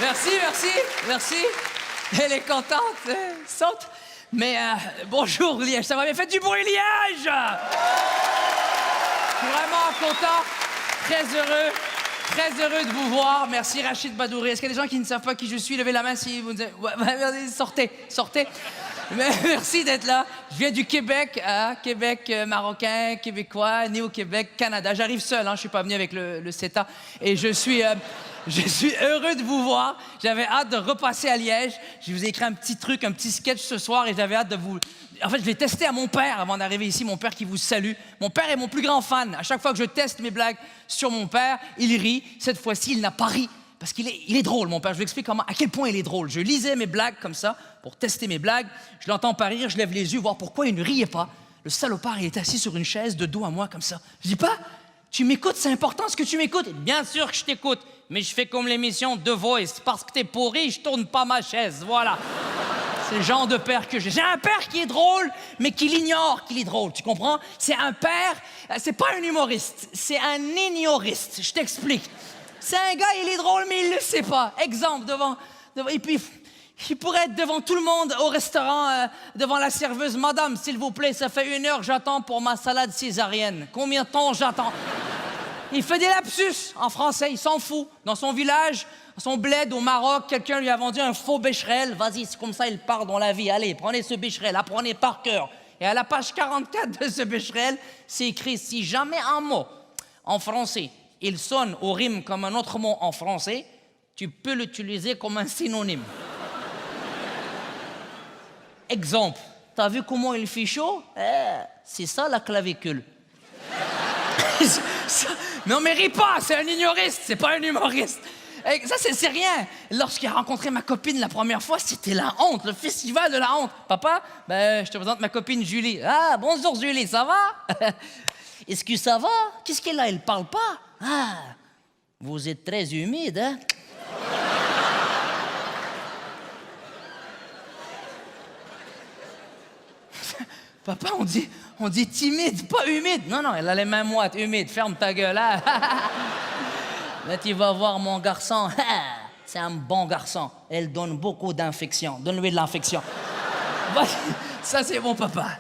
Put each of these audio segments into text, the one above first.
Merci, merci, merci. Elle est contente, saute. Mais bonjour Liège, ça va bien? Faites du bruit Liège! Je suis vraiment content, très heureux de vous voir. Merci Rachid Badouri. Est-ce qu'il y a des gens qui ne savent pas qui je suis? Levez la main si vous... Ouais, sortez. Mais merci d'être là. Je viens du Québec, Québec marocain, québécois, né au Québec, Canada. J'arrive seul, je ne suis pas venu avec le CETA. Et je suis heureux de vous voir. J'avais hâte de repasser à Liège. Je vous ai écrit un petit truc, un petit sketch ce soir et j'avais hâte de vous... En fait, je l'ai testé à mon père avant d'arriver ici, mon père qui vous salue. Mon père est mon plus grand fan. À chaque fois que je teste mes blagues sur mon père, il rit. Cette fois-ci, il n'a pas ri. Parce qu'il est drôle, mon père. Je vous explique à quel point il est drôle. Je lisais mes blagues comme ça, pour tester mes blagues. Je l'entends pas rire, je lève les yeux, voir pourquoi il ne riait pas. Le salopard, il est assis sur une chaise, de dos à moi, comme ça. Je dis pas, tu m'écoutes, c'est important ce que tu m'écoutes. Bien sûr que je t'écoute, mais je fais comme l'émission The Voice. Parce que t'es pourri, je tourne pas ma chaise, voilà. C'est le genre de père que j'ai. J'ai un père qui est drôle, mais qui l'ignore qu'il est drôle, tu comprends? C'est un père, c'est pas un humoriste, c'est un ignoriste. Je t'explique. C'est un gars, il est drôle, mais il le sait pas. Exemple, devant et puis, il pourrait être devant tout le monde au restaurant, devant la serveuse. Madame, s'il vous plaît, ça fait 1 heure que j'attends pour ma salade césarienne. Combien de temps j'attends? Il fait des lapsus en français, il s'en fout. Dans son village, son bled au Maroc, quelqu'un lui a vendu un faux Becherel. Vas-y, c'est comme ça, il part dans la vie. Allez, prenez ce Becherel, apprenez par cœur. Et à la page 44 de ce Becherel, c'est écrit « Si jamais un mot en français, il sonne ou rime comme un autre mot en français, tu peux l'utiliser comme un synonyme. » Exemple, t'as vu comment il fait chaud? C'est ça la clavicule. Non mais ris pas, c'est un ignoriste, c'est pas un humoriste. Ça, c'est rien. Lorsqu'il a rencontré ma copine la première fois, c'était la honte, le festival de la honte. Papa, je te présente ma copine Julie. Ah, bonjour Julie, ça va? Est-ce que ça va? Qu'est-ce qu'elle a? Elle parle pas? Ah, vous êtes très humide, hein? Papa, on dit timide, pas humide. Non, elle a les mains moites, humide. Ferme ta gueule, hein? Là, tu vas voir mon garçon. C'est un bon garçon. Elle donne beaucoup d'infections. Donne-lui de l'infection. Ça, c'est mon papa.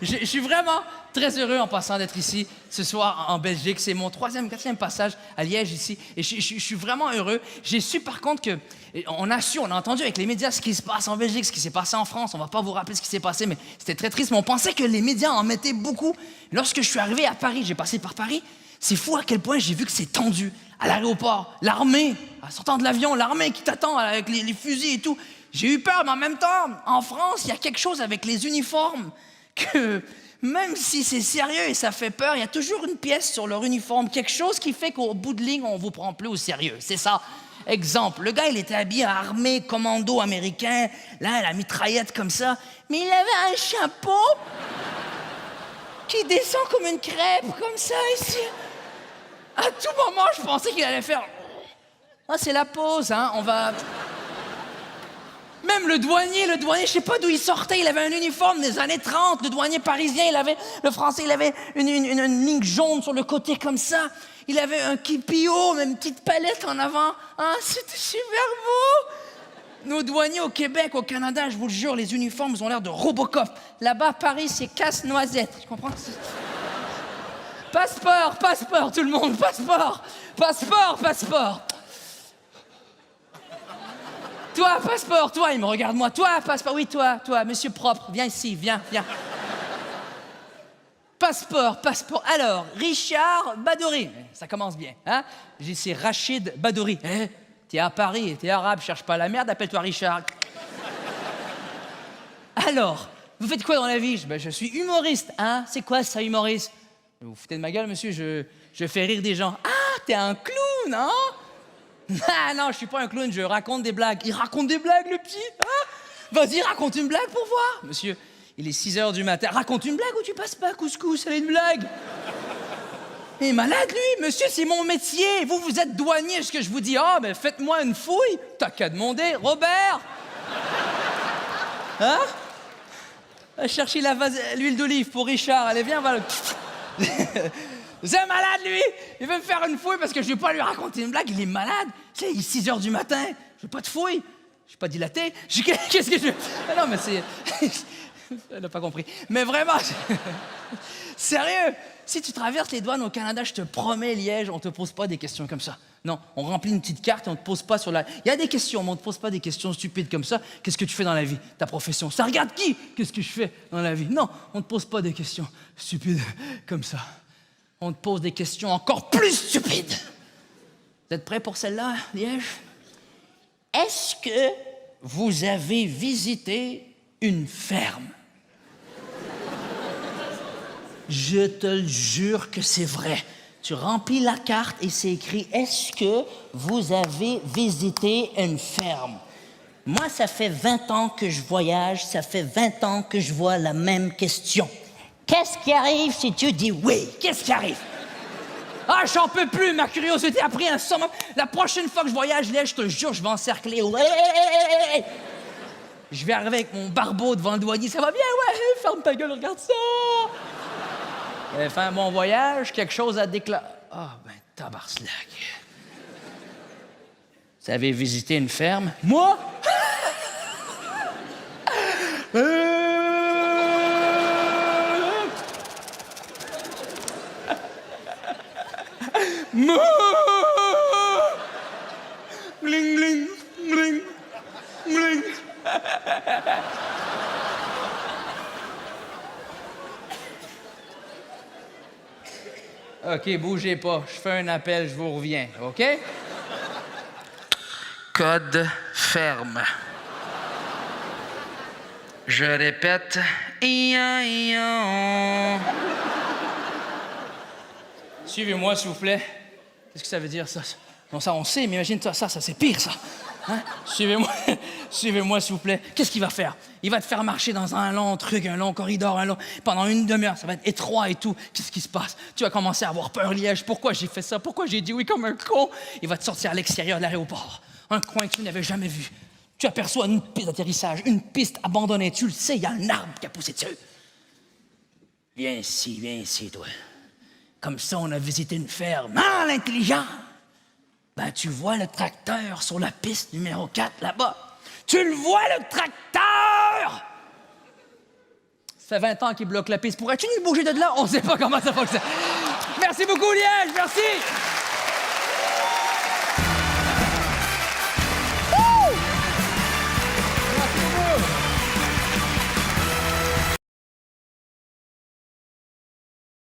Je suis vraiment très heureux en passant d'être ici ce soir en Belgique. C'est mon 3e, 4e passage à Liège ici. Et je suis vraiment heureux. J'ai su par contre que... On a entendu avec les médias ce qui se passe en Belgique, ce qui s'est passé en France. On ne va pas vous rappeler ce qui s'est passé, mais c'était très triste. Mais on pensait que les médias en mettaient beaucoup. Lorsque je suis arrivé à Paris, j'ai passé par Paris, c'est fou à quel point j'ai vu que c'est tendu. À l'aéroport, l'armée, en sortant de l'avion, l'armée qui t'attend avec les fusils et tout. J'ai eu peur, mais en même temps, en France, il y a quelque chose avec les uniformes que, même si c'est sérieux et ça fait peur, il y a toujours une pièce sur leur uniforme, quelque chose qui fait qu'au bout de ligne, on vous prend plus au sérieux. C'est ça. Exemple, le gars, il était habillé armé, commando américain, là, la mitraillette comme ça, mais il avait un chapeau qui descend comme une crêpe, comme ça, ici. À tout moment, je pensais qu'il allait faire... Ah, c'est la pause, hein, on va... Même le douanier, je sais pas d'où il sortait, il avait un uniforme des années 30, le douanier parisien, le français, il avait une ligne jaune sur le côté comme ça, il avait un kipio, même une petite palette en avant, ah, c'était super beau. Nos douaniers au Québec, au Canada, je vous le jure, les uniformes, ils ont l'air de Robocop. Là-bas, à Paris, c'est casse-noisette, tu comprends? Passeport, tout le monde, passeport. Toi, passeport, toi, il me regarde moi. Toi, passeport, oui, toi, monsieur propre, viens ici, viens. Passeport. Alors, Richard Badouri, ça commence bien, hein? C'est Rachid Badouri. T'es à Paris, t'es arabe, cherche pas la merde, appelle-toi Richard. Alors, vous faites quoi dans la vie? Je suis humoriste, hein? C'est quoi ça, humoriste? Vous vous foutez de ma gueule, monsieur, je fais rire des gens. Ah, t'es un clown, hein? Ah non, je suis pas un clown, je raconte des blagues. Il raconte des blagues, le petit, hein? Vas-y, raconte une blague pour voir. Monsieur, il est 6h du matin. Raconte une blague ou tu passes pas, couscous, elle est une blague. Il est malade, lui, monsieur, c'est mon métier. Vous êtes douanier, est-ce que je vous dis, faites-moi une fouille. T'as qu'à demander, Robert. Hein? Va chercher l'huile d'olive pour Richard, allez, viens, va le... C'est malade, lui! Il veut me faire une fouille parce que je ne vais pas lui raconter une blague, il est malade. Tu sais, il est 6h du matin. Je veux pas de fouille. Je suis pas dilaté. Qu'est-ce que je... Ah non, mais c'est... Elle n'a pas compris. Mais vraiment, sérieux, si tu traverses les douanes au Canada, je te promets, Liège, on te pose pas des questions comme ça. Non, on remplit une petite carte et on te pose pas sur la... Il y a des questions, mais on te pose pas des questions stupides comme ça. Qu'est-ce que tu fais dans la vie? Ta profession. Ça regarde qui? Qu'est-ce que je fais dans la vie? Non, on te pose pas des questions stupides comme ça. On te pose des questions encore plus stupides. Vous êtes prêts pour celle-là, Liège? Est-ce que vous avez visité une ferme? Je te le jure que c'est vrai. Tu remplis la carte et c'est écrit « Est-ce que vous avez visité une ferme? » Moi, ça fait 20 ans que je voyage, ça fait 20 ans que je vois la même question. Qu'est-ce qui arrive si tu dis oui? Qu'est-ce qui arrive? Ah, j'en peux plus, ma curiosité a pris un summum. La prochaine fois que je voyage, là, je te jure, je vais encercler. Ouais. Je vais arriver avec mon barbeau devant le douanier. Ça va bien? Ouais, ferme ta gueule, regarde ça. J'avais fait un bon voyage, quelque chose à déclarer. Ah, ben, tabarslac. Vous avez visité une ferme? Moi? Bling, bling, bling, bling. OK, bougez pas. Je fais un appel, je vous reviens, OK? Code ferme. Je répète. Suivez-moi, s'il vous plaît. Qu'est-ce que ça veut dire, ça? Non, ça, on sait, mais imagine-toi, ça, c'est pire, ça. Hein? Suivez-moi, suivez-moi, s'il vous plaît. Qu'est-ce qu'il va faire? Il va te faire marcher dans un long truc, un long corridor, pendant une demi-heure. Ça va être étroit et tout. Qu'est-ce qui se passe? Tu vas commencer à avoir peur, Liège. Pourquoi j'ai fait ça? Pourquoi j'ai dit oui comme un con? Il va te sortir à l'extérieur de l'aéroport. Un coin que tu n'avais jamais vu. Tu aperçois une piste d'atterrissage, une piste abandonnée. Tu le sais, il y a un arbre qui a poussé dessus. Viens ici, toi. Comme ça, on a visité une ferme. Ah, l'intelligent! Ben, tu vois le tracteur sur la piste numéro 4, là-bas. Tu le vois, le tracteur! Ça fait 20 ans qu'il bloque la piste. Pourrais-tu nous bouger de là? On ne sait pas comment ça fonctionne. Merci beaucoup, Liège. Merci.